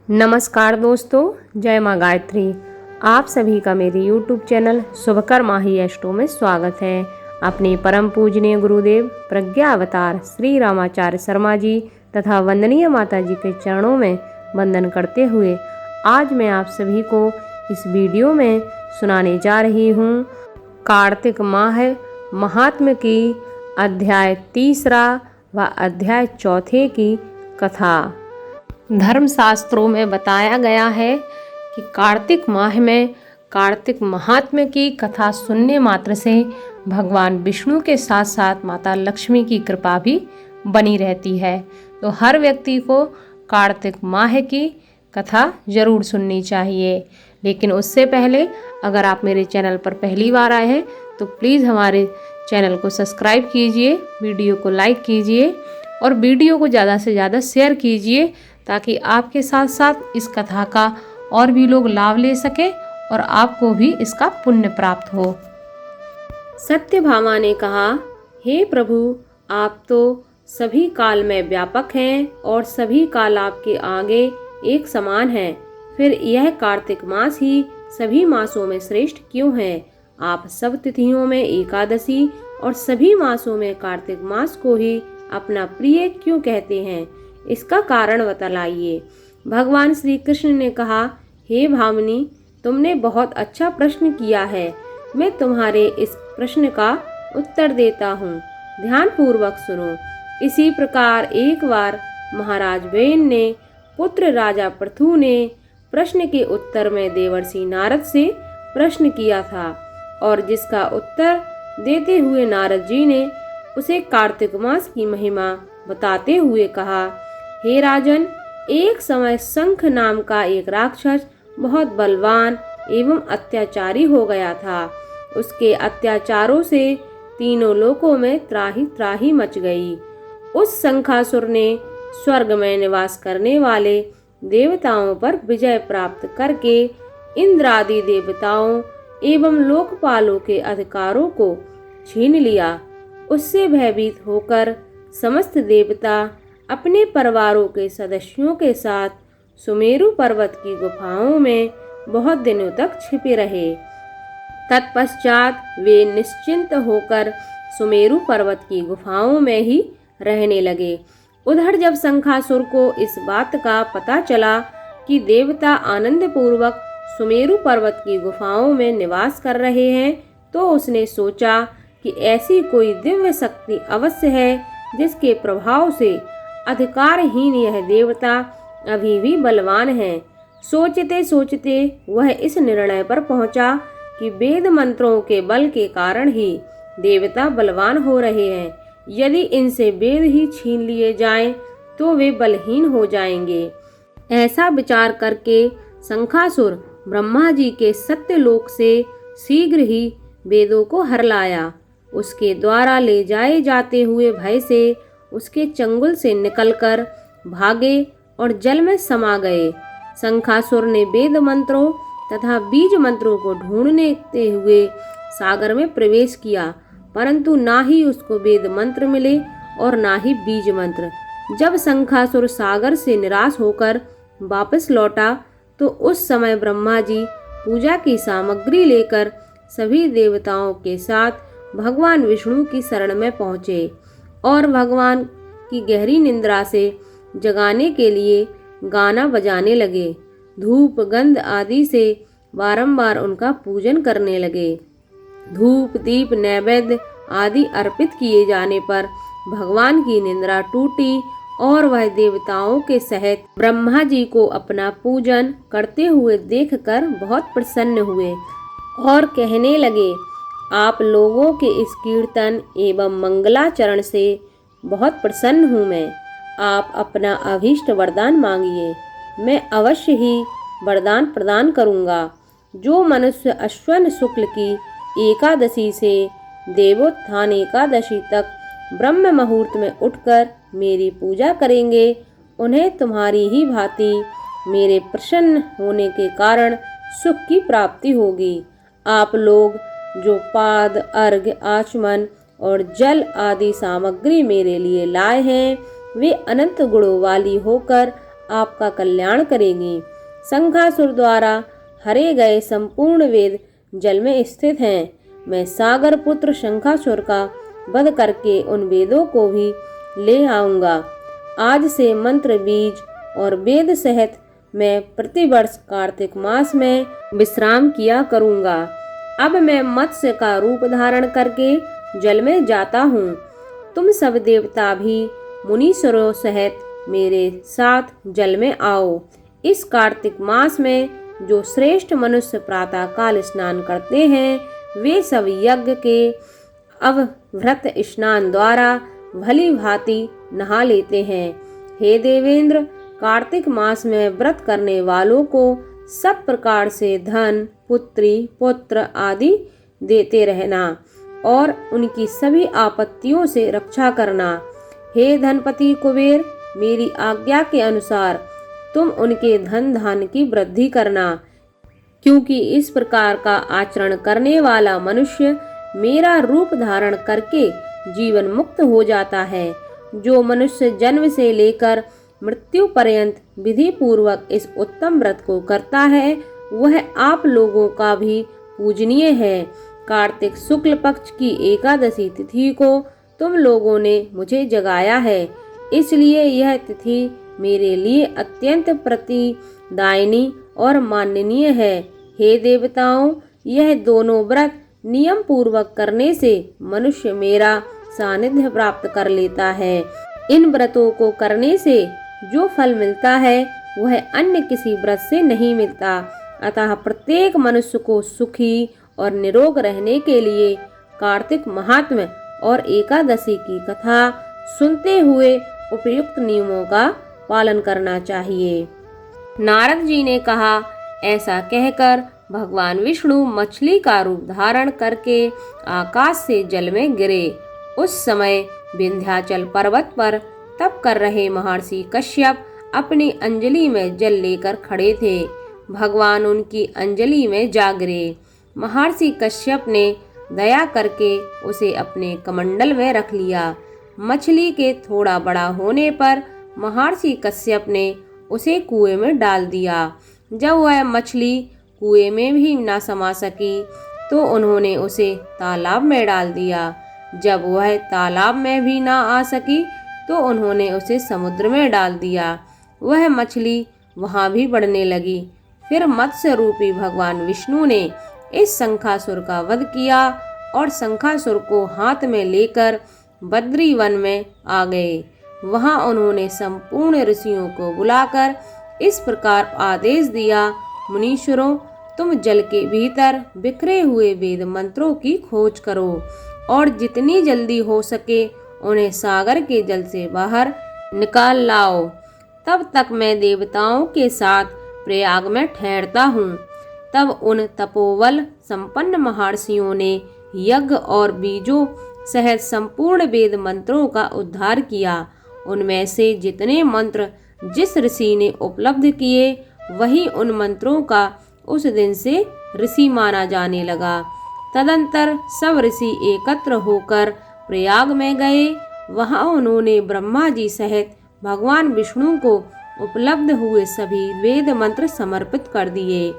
नमस्कार दोस्तों, जय माँ गायत्री। आप सभी का मेरे YouTube चैनल शुभकर माही अष्टो में स्वागत है। अपने परम पूजनीय गुरुदेव प्रज्ञा अवतार श्री रामाचार्य शर्मा जी तथा वंदनीय माता जी के चरणों में वंदन करते हुए आज मैं आप सभी को इस वीडियो में सुनाने जा रही हूँ कार्तिक माह महात्म्य की अध्याय 3 व अध्याय 4 की कथा। धर्मशास्त्रों में बताया गया है कि कार्तिक माह में कार्तिक महात्म्य की कथा सुनने मात्र से भगवान विष्णु के साथ साथ माता लक्ष्मी की कृपा भी बनी रहती है। तो हर व्यक्ति को कार्तिक माह की कथा जरूर सुननी चाहिए। लेकिन उससे पहले अगर आप मेरे चैनल पर पहली बार आए हैं तो प्लीज़ हमारे चैनल को सब्सक्राइब कीजिए, वीडियो को लाइक कीजिए और वीडियो को ज़्यादा से ज़्यादा शेयर कीजिए ताकि आपके साथ साथ इस कथा का और भी लोग लाभ ले सके और आपको भी इसका पुण्य प्राप्त हो। सत्यभामा ने कहा, हे प्रभु, आप तो सभी काल में व्यापक हैं और सभी काल आपके आगे एक समान हैं। फिर यह कार्तिक मास ही सभी मासों में श्रेष्ठ क्यों है? आप सब तिथियों में एकादशी और सभी मासों में कार्तिक मास को ही अपना प्रिय क्यों कहते हैं? इसका कारण बतलाइए। भगवान श्री कृष्ण ने कहा, हे भामिनी, तुमने बहुत अच्छा प्रश्न किया है। मैं तुम्हारे इस प्रश्न का उत्तर देता हूँ, ध्यान पूर्वक सुनो। इसी प्रकार एक बार महाराज वेन ने पुत्र राजा पृथु ने प्रश्न के उत्तर में देवर्षि नारद से प्रश्न किया था और जिसका उत्तर देते हुए नारद जी ने उसे कार्तिक मास की महिमा बताते हुए कहा, हे राजन, एक समय शंख नाम का एक राक्षस बहुत बलवान एवं अत्याचारी हो गया था। उसके अत्याचारों से तीनों लोकों में त्राही त्राही मच गई। उस शंखासुर ने स्वर्ग में निवास करने वाले देवताओं पर विजय प्राप्त करके इंद्र आदि देवताओं एवं लोकपालों के अधिकारों को छीन लिया। उससे भयभीत होकर समस्त देवता अपने परिवारों के सदस्यों के साथ सुमेरु पर्वत की गुफाओं में बहुत दिनों तक छिपे रहे। तत्पश्चात वे निश्चिंत होकर सुमेरु पर्वत की गुफाओं में ही रहने लगे। उधर जब शंखासुर को इस बात का पता चला कि देवता आनंद पूर्वक सुमेरु पर्वत की गुफाओं में निवास कर रहे हैं तो उसने सोचा कि ऐसी कोई दिव्य शक्ति अवश्य है जिसके प्रभाव से अधिकारहीन यह देवता अभी भी बलवान है। सोचते सोचते वह इस निर्णय पर पहुंचा कि वेद मंत्रों के बल के कारण ही देवता बलवान हो रहे हैं। यदि इनसे वेद ही छीन लिए जाएं तो वे बलहीन हो जाएंगे। ऐसा विचार करके शंखासुर ब्रह्मा जी के सत्यलोक से शीघ्र ही वेदों को हर लाया। उसके द्वारा ले जाए जाते हुए भय से उसके चंगुल से निकलकर भागे और जल में समा गए। शंखासुर ने वेद मंत्रों तथा बीज मंत्रों को ढूंढने हुए सागर में प्रवेश किया, परंतु ना ही उसको वेद मंत्र मिले और ना ही बीज मंत्र। जब शंखासुर सागर से निराश होकर वापस लौटा तो उस समय ब्रह्मा जी पूजा की सामग्री लेकर सभी देवताओं के साथ भगवान विष्णु की शरण में पहुँचे और भगवान की गहरी निद्रा से जगाने के लिए गाना बजाने लगे। धूप गंध आदि से बारंबार उनका पूजन करने लगे। धूप दीप नैवेद्य आदि अर्पित किए जाने पर भगवान की निद्रा टूटी और वह देवताओं के सहित ब्रह्मा जी को अपना पूजन करते हुए देखकर बहुत प्रसन्न हुए और कहने लगे, आप लोगों के इस कीर्तन एवं मंगलाचरण से बहुत प्रसन्न हूँ मैं। आप अपना अभीष्ट वरदान मांगिए, मैं अवश्य ही वरदान प्रदान करूँगा। जो मनुष्य अश्विन शुक्ल की एकादशी से देवोत्थान एकादशी तक ब्रह्म मुहूर्त में उठकर मेरी पूजा करेंगे, उन्हें तुम्हारी ही भांति मेरे प्रसन्न होने के कारण सुख की प्राप्ति होगी। आप लोग जो पाद अर्घ्य आचमन और जल आदि सामग्री मेरे लिए लाए हैं वे अनंत गुणों वाली होकर आपका कल्याण करेगी। शंखासुर द्वारा हरे गए संपूर्ण वेद जल में स्थित हैं। मैं सागर पुत्र शंखासुर का वध करके उन वेदों को भी ले आऊंगा। आज से मंत्र बीज और वेद सहित मैं प्रतिवर्ष कार्तिक मास में विश्राम किया करूंगा। अब मैं मत्स्य का रूप धारण करके जल में जाता हूँ। तुम सब देवता भी मुनीश्वरों सहित मेरे साथ जल में आओ। इस कार्तिक मास में जो श्रेष्ठ मनुष्य प्रातः काल स्नान करते हैं, वे सब यज्ञ के अवभृत स्नान द्वारा भली भांति नहा लेते हैं। हे देवेंद्र, कार्तिक मास में व्रत करने वालों को सब प्रकार से धन, पुत्री, पुत्र आदि देते रहना और उनकी सभी आपत्तियों से रक्षा करना। हे धनपति कुबेर, मेरी आज्ञा के अनुसार तुम उनके धन धान की वृद्धि करना, क्योंकि इस प्रकार का आचरण करने वाला मनुष्य मेरा रूप धारण करके जीवन मुक्त हो जाता है। जो मनुष्य जन्म से लेकर मृत्यु पर्यंत विधि पूर्वक इस उत्तम व्रत को करता है, वह आप लोगों का भी पूजनीय है। कार्तिक शुक्ल पक्ष की एकादशी तिथि को तुम लोगों ने मुझे जगाया है, इसलिए यह तिथि मेरे लिए अत्यंत प्रतिदायिनी और माननीय है। हे देवताओं, यह दोनों व्रत नियम पूर्वक करने से मनुष्य मेरा सानिध्य प्राप्त कर लेता है। इन व्रतों को करने से जो फल मिलता है वह अन्य किसी व्रत से नहीं मिलता। अतः प्रत्येक मनुष्य को सुखी और निरोग रहने के लिए कार्तिक महात्म्य और एकादशी की कथा सुनते हुए उपयुक्त नियमों का पालन करना चाहिए। नारद जी ने कहा। ऐसा कहकर भगवान विष्णु मछली का रूप धारण करके आकाश से जल में गिरे। उस समय विंध्याचल पर्वत पर तप कर रहे महर्षि कश्यप अपनी अंजलि में जल लेकर खड़े थे। भगवान उनकी अंजलि में जा गिरे। महर्षि कश्यप ने दया करके उसे अपने कमंडल में रख लिया। मछली के थोड़ा बड़ा होने पर महर्षि कश्यप ने उसे कुएं में डाल दिया। जब वह मछली कुएं में भी न समा सकी तो उन्होंने उसे तालाब में डाल दिया। जब वह तालाब में भी न आ सकी तो उन्होंने उसे समुद्र में डाल दिया। वह मछली वहां भी बढ़ने लगी। फिर मत्स्य रूपी भगवान विष्णु ने इस शंखासुर का वध किया और शंखासुर को हाथ में लेकर बद्री वन में आ गए। वहां उन्होंने संपूर्ण ऋषियों को बुलाकर इस प्रकार आदेश दिया, मुनीश्वरों, तुम जल के भीतर बिखरे हुए वेद मंत्रों की खोज करो और जितनी जल्दी हो सके उन्हें सागर के जल से बाहर निकाल लाओ। तब तक मैं देवताओं के साथ प्रयाग में ठहरता हूँ। तब उन तपोबल संपन्न महर्षियों ने यज्ञ और बीजों सहित संपूर्ण वेद मंत्रों का उद्धार किया। उनमें से जितने मंत्र जिस ऋषि ने उपलब्ध किए, वही उन मंत्रों का उस दिन से ऋषि माना जाने लगा। तदंतर सब ऋषि एकत्र होकर प्रयाग में गए। वहां उन्होंने ब्रह्मा जी सहित भगवान विष्णु को उपलब्ध हुए सभी वेद मंत्र समर्पित कर दिए।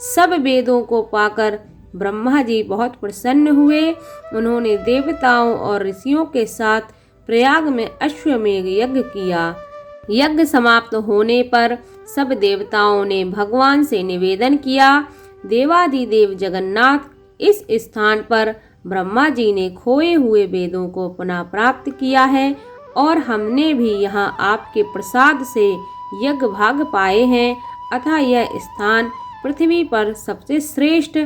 सब वेदों को पाकर ब्रह्मा जी बहुत प्रसन्न हुए। उन्होंने देवताओं और ऋषियों के साथ प्रयाग में अश्वमेघ यज्ञ किया। यज्ञ समाप्त होने पर सब देवताओं ने भगवान से निवेदन किया, देवाधिदेव जगन्नाथ, इस स्थान पर ब्रह्मा जी ने खोए हुए वेदों को पुनः प्राप्त किया है और हमने भी यहाँ आपके प्रसाद से यज्ञ भाग पाए हैं। अतः यह स्थान पृथ्वी पर सबसे श्रेष्ठ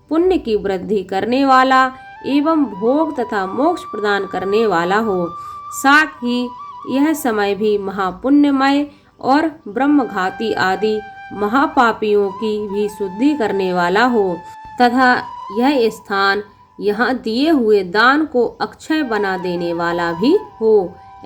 पुण्य की वृद्धि करने वाला एवं भोग तथा मोक्ष प्रदान करने वाला हो। साथ ही यह समय भी महापुण्यमय और ब्रह्मघाती आदि महापापियों की भी शुद्धि करने वाला हो तथा यह स्थान यहाँ दिए हुए दान को अक्षय बना देने वाला भी हो।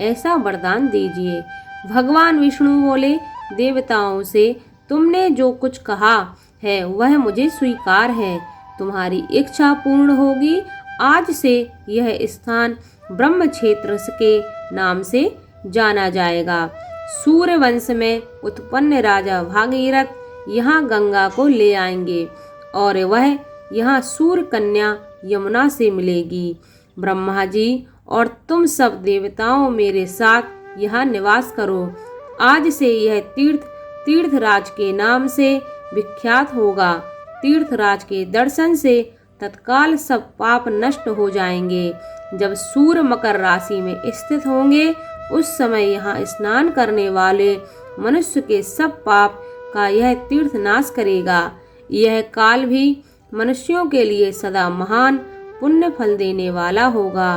ऐसा वरदान दीजिए। भगवान विष्णु बोले, देवताओं से तुमने जो कुछ कहा है वह मुझे स्वीकार है। तुम्हारी इच्छा पूर्ण होगी। आज से यह स्थान ब्रह्म क्षेत्र के नाम से जाना जाएगा। सूर्य वंश में उत्पन्न राजा भागीरथ यहाँ गंगा को ले आएंगे और वह यहाँ सूर्य कन्या यमुना से मिलेगी। ब्रह्मा जी और तुम सब देवताओं मेरे साथ यहाँ निवास करो। आज से यह तीर्थराज के नाम से विख्यात होगा। तीर्थराज के दर्शन से तत्काल सब पाप नष्ट हो जाएंगे। जब सूर्य मकर राशि में स्थित होंगे उस समय यहाँ स्नान करने वाले मनुष्य के सब पाप का यह तीर्थ नाश करेगा। यह काल भी मनुष्यों के लिए सदा महान पुण्य फल देने वाला होगा।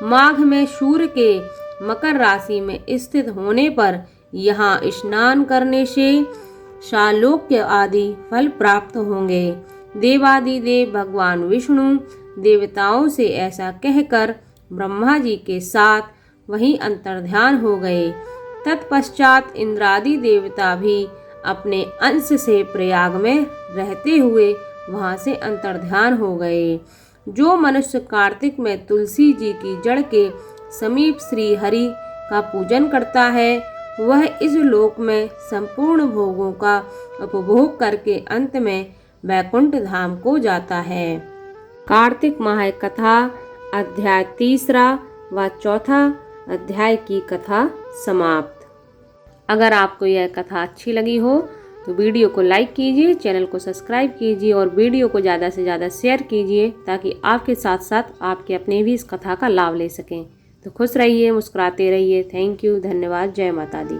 माघ में सूर्य के मकर राशि में स्थित होने पर यहाँ स्नान करने से शालोक्य आदि फल प्राप्त होंगे। देवादिदेव भगवान विष्णु देवताओं से ऐसा कहकर ब्रह्मा जी के साथ वहीं अंतर्ध्यान हो गए। तत्पश्चात इंद्रादि देवता भी अपने अंश से प्रयाग में रहते हुए वहां से अंतर्ध्यान हो गए। जो मनुष्य कार्तिक में तुलसी जी की जड़ के समीप श्री हरि का पूजन करता है वह इस लोक में संपूर्ण भोगों का उपभोग करके अंत में वैकुंठ धाम को जाता है। कार्तिक माह कथा अध्याय 3 व 4 अध्याय की कथा समाप्त। अगर आपको यह कथा अच्छी लगी हो तो वीडियो को लाइक कीजिए, चैनल को सब्सक्राइब कीजिए और वीडियो को ज़्यादा से ज़्यादा शेयर कीजिए ताकि आपके साथ साथ आपके अपने भी इस कथा का लाभ ले सकें। तो खुश रहिए, मुस्कुराते रहिए। थैंक यू, धन्यवाद। जय माता दी।